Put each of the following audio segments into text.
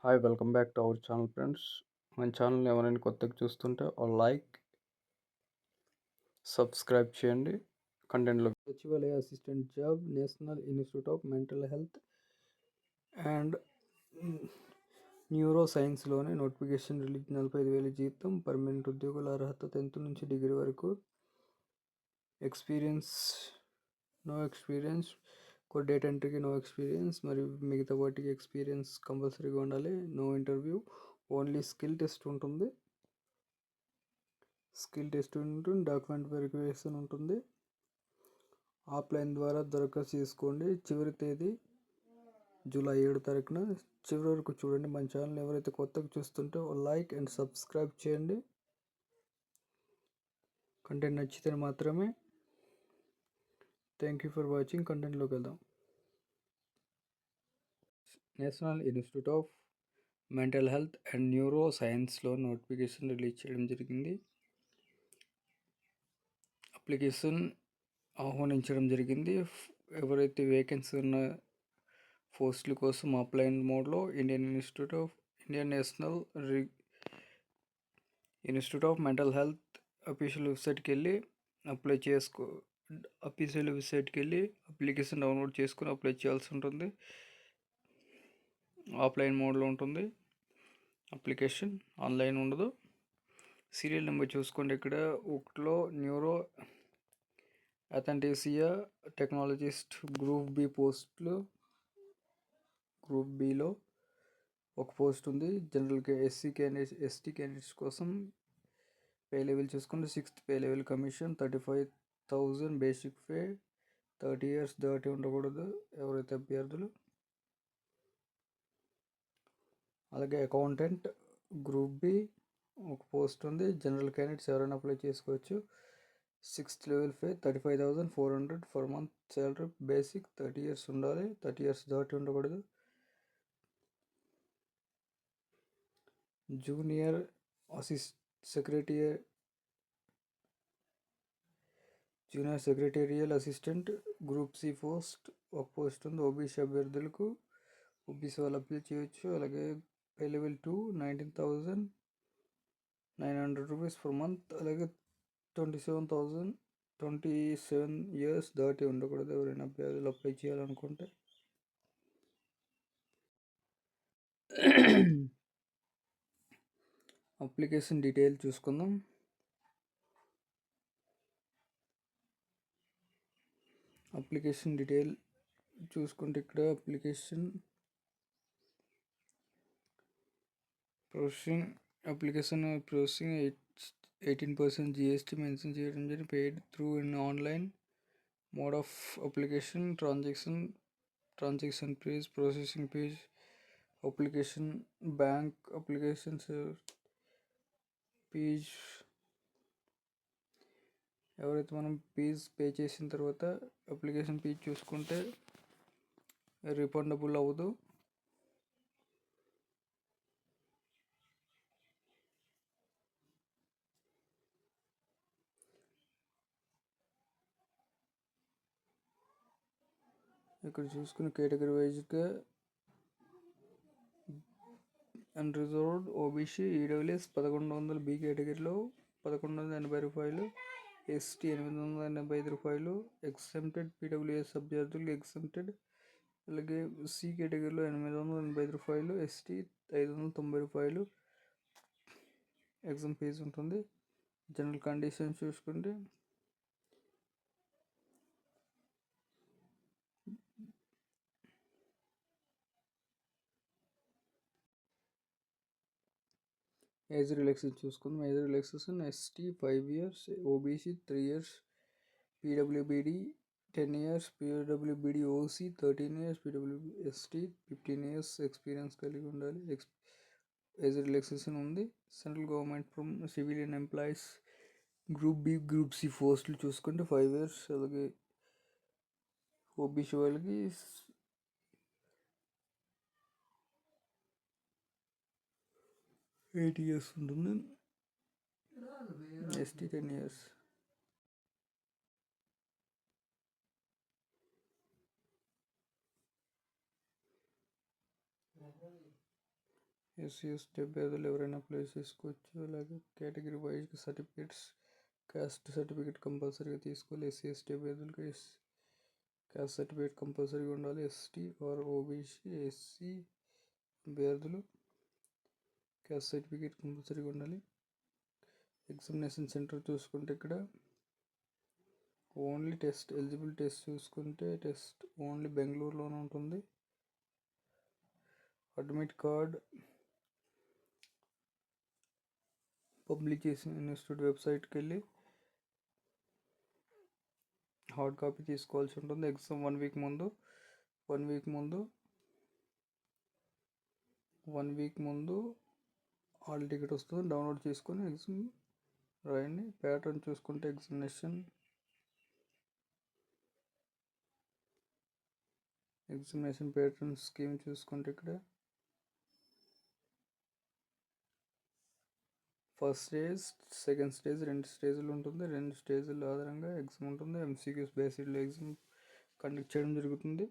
Hi welcome back to our channel friends. మన channel ఎవరైనా కొత్తగా చూస్తుంటే లైక్ సబ్స్క్రైబ్ చేయండి. కంటెంట్లో సచివాలయ assistant job, national institute of mental health and neuro సైన్స్లోని నోటిఫికేషన్ రిలీజ్. 45,000 జీతం, పర్మనెంట్ ఉద్యోగుల అర్హత 10th నుంచి డిగ్రీ వరకు, ఎక్స్పీరియన్స్ నో ఎక్స్పీరియన్స్, డేటా ఎంట్రీకి నో ఎక్స్పీరియన్స్ మరియు మిగతా వాటికి ఎక్స్పీరియన్స్ కంపల్సరీగా ఉండాలి. No interview, only skill test ఉంటుంది. డాక్యుమెంట్ వెరిఫికేషన్ ఉంటుంది. ఆఫ్లైన్ ద్వారా దరఖాస్తు చేసుకోండి. చివరి తేదీ జూలై 7 తారీఖున. చివరి వరకు చూడండి. మన ఛానల్ ఎవరైతే కొత్తగా చూస్తుంటే లైక్ అండ్ సబ్స్క్రైబ్ చేయండి. కంటెంట్ నచ్చితే మాత్రమే. Thank you for watching. కంటెంట్లోకి వెళ్దాం. National institute of mental health and neuro సైన్స్లో నోటిఫికేషన్ రిలీజ్ చేయడం జరిగింది. అప్లికేషన్ ఆహ్వానించడం జరిగింది. ఎవరైతే వేకెన్సీ ఉన్న పోస్టుల కోసం ఆఫ్లైన్ మోడ్లో Indian national institute of mental health official వెబ్సైట్కి వెళ్ళి అప్లికేషన్ డౌన్లోడ్ చేసుకొని అప్లై చేయాల్సి ఉంటుంది. ఆఫ్లైన్ మోడ్లో ఉంటుంది అప్లికేషన్, ఆన్లైన్ ఉండదు. సీరియల్ నెంబర్ చూసుకోండి. ఇక్కడ ఒకటిలో న్యూరో అథెంటిసియా టెక్నాలజిస్ట్ గ్రూప్ బి పోస్టులు. గ్రూప్ బిలో ఒక పోస్ట్ ఉంది. జనరల్ ఎస్టీ క్యాండిడేట్స్ కోసం పే లెవెల్ చూసుకుంటే 6th pay level, commission 35,000, basic pay, 30 years దాటి ఉండకూడదు ఎవరైతే అభ్యర్థులు. అలాగే అకౌంటెంట్ గ్రూప్ బి ఒక పోస్ట్ ఉంది. జనరల్ క్యాండిడేట్స్ ఎవరైనా అప్లై చేసుకోవచ్చు. 6th level pay 35,400 for month salary, basic 30 years ఉండాలి, 30 years దాటి ఉండకూడదు. Junior secretarial assistant group C post ఒక పోస్ట్ ఉంది. ఓబీసీ అభ్యర్థులకు, ఓబీసీ వాళ్ళు అప్లై చేయొచ్చు. అలాగే pay level 2 19,900 rupees per month. అలాగే 27 years దాటి ఉండకూడదు ఎవరైనా అభ్యర్థులు అప్లై చేయాలనుకుంటే. అప్లికేషన్ డీటెయిల్ చూసుకుందాం. అప్లికేషన్ డీటెయిల్ చూసుకుంటే ఇక్కడ అప్లికేషన్ 18% GST మెన్షన్ చేయడం జరిగింది. Paid through in online mode of application, transaction fees, processing fees, application bank applications fees. ఎవరైతే మనం ఫీజ్ పే చేసిన తర్వాత అప్లికేషన్ ఫీజ్ చూసుకుంటే రిఫండబుల్ అవ్వదు. ఇక్కడ చూసుకుని కేటగిరీ వైజ్గా అన్రిజర్వ్డ్, ఓబీసీ, ఈడబ్ల్యూఎస్ 1100, బి కేటగిరీలో 1,180 రూపాయలు, ఎస్టీ 885 రూపాయలు, ఎగ్జామ్టెడ్ పీడబ్ల్యూఎస్ అభ్యర్థులు ఎగ్జామ్టెడ్. అలాగే సి కేటగిరీలో 885 రూపాయలు, ఎస్టీ 590 రూపాయలు ఎగ్జామ్ ఫీజు ఉంటుంది. జనరల్ కండిషన్ చూసుకుంటే ఏజ్ రిలాక్సేషన్ చూసుకుందాం. Age relaxation ST 5 years, OBC 3 years, PWBD 10 years, PWBD OC 13 years, PWST 15 years experience కలిగి ఉండాలి. ఏజ్ రిలాక్సేషన్ ఉంది. Central government from civilian employees group B, group C పోస్టులు చూసుకుంటే 5 years. అలాగే OBC వాళ్ళకి 8 years ఉంటుంది. ST 10 years. ఎస్సీ ఎస్టీ అభ్యర్థులు ఎవరైనా అప్లై చేసుకోవచ్చు. అలాగే category wise certificates, caste certificate కంపల్సరీగా తీసుకోవాలి. ఎస్సీ ఎస్టీ అభ్యర్థులకి క్యాస్ట్ సర్టిఫికేట్ కంపల్సరీగా ఉండాలి. ఎస్టీ ఆర్ ఓబీసీ ఎస్సీ అభ్యర్థులు క్యాస్ట్ సర్టిఫికేట్ కంపల్సరీగా ఉండాలి. ఎగ్జామినేషన్ సెంటర్ చూసుకుంటే ఇక్కడ ఓన్లీ టెస్ట్ ఎలిజిబుల్ టెస్ట్ చూసుకుంటే టెస్ట్ ఓన్లీ బెంగళూరులోనే ఉంటుంది. అడ్మిట్ కార్డ్ పబ్లికేషన్ ఇన్స్టిట్యూట్ వెబ్సైట్కి వెళ్ళి హార్డ్ కాపీ తీసుకోవాల్సి ఉంటుంది. ఎగ్జామ్ 1 వీక్ ముందు హాల్ టికెట్ వస్తుంది, డౌన్లోడ్ చేసుకొని ఎగ్జామ్ రాయండి. ప్యాటర్న్ చూసుకుంటే ఎగ్జామినేషన్ ప్యాటర్న్ స్కీమ్ చూసుకుంటే ఇక్కడ ఫస్ట్ స్టేజ్, సెకండ్ స్టేజ్ 2 స్టేజ్లు ఉంటుంది. 2 స్టేజ్ల ఆధారంగా ఎగ్జామ్ ఉంటుంది. ఎంసీక్యూస్ బేస్డ్లో ఎగ్జామ్ కండక్ట్ చేయడం జరుగుతుంది.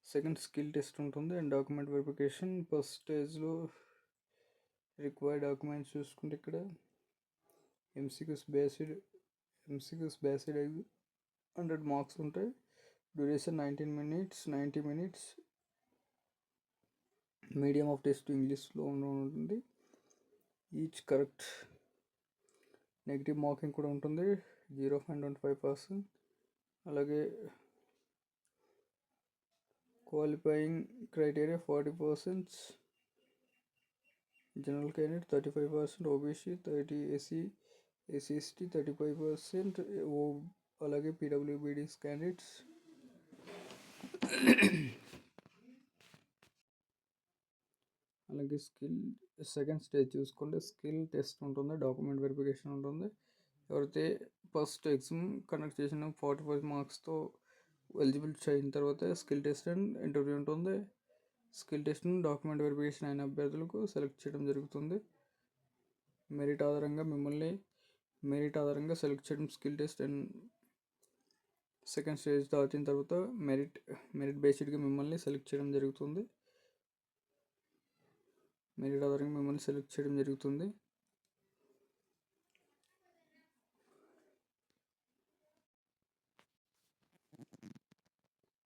సెకండ్ స్కిల్ టెస్ట్ ఉంటుంది అండ్ డాక్యుమెంట్ వెరిఫికేషన్. ఫస్ట్ స్టేజ్లో రిక్వైర్డ్ డాక్యుమెంట్స్ చూసుకుంటే ఇక్కడ ఎంసీక్యూస్ బేస్డ్ 100 మార్క్స్ ఉంటాయి. Duration 90 minutes. Medium of test ఇంగ్లీష్లో ఉంటుంది. ఈచ్ కరెక్ట్ నెగిటివ్ మార్కింగ్ కూడా ఉంటుంది, 0.25%. అలాగే qualifying criteria 40%, general candidate 35%, OBC 30%, SC 35%, అలాగే పీడబ్ల్యూబీడీ క్యాండిడేట్స్. అలాగే సెకండ్ స్టేజ్ చూసుకుంటే స్కిల్ టెస్ట్ ఉంటుంది, డాక్యుమెంట్ వెరిఫికేషన్ ఉంటుంది. ఎవరైతే ఫస్ట్ ఎగ్జామ్ కండక్ట్ చేసిన 45 మార్క్స్తో ఎలిజిబుల్ అయిన తర్వాత స్కిల్ టెస్ట్ అండ్ ఇంటర్వ్యూ ఉంటుంది. స్కిల్ టెస్ట్ డాక్యుమెంట్ వెరిఫికేషన్ అయిన అభ్యర్థులకు సెలెక్ట్ చేయడం జరుగుతుంది. మెరిట్ ఆధారంగా సెలెక్ట్ చేయడం. Skill test and second stage దాటిన తర్వాత మెరిట్ బేస్డ్గా మిమ్మల్ని సెలెక్ట్ చేయడం జరుగుతుంది.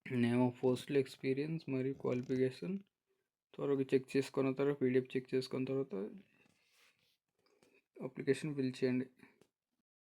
నేమ్ ఆఫ్ పోస్టులు, ఎక్స్పీరియన్స్ మరియు క్వాలిఫికేషన్ త్వరగా చెక్ చేసుకున్న తర్వాత పీడిఎఫ్ చెక్ చేసుకున్న తర్వాత అప్లికేషన్ ఫిల్ చేయండి.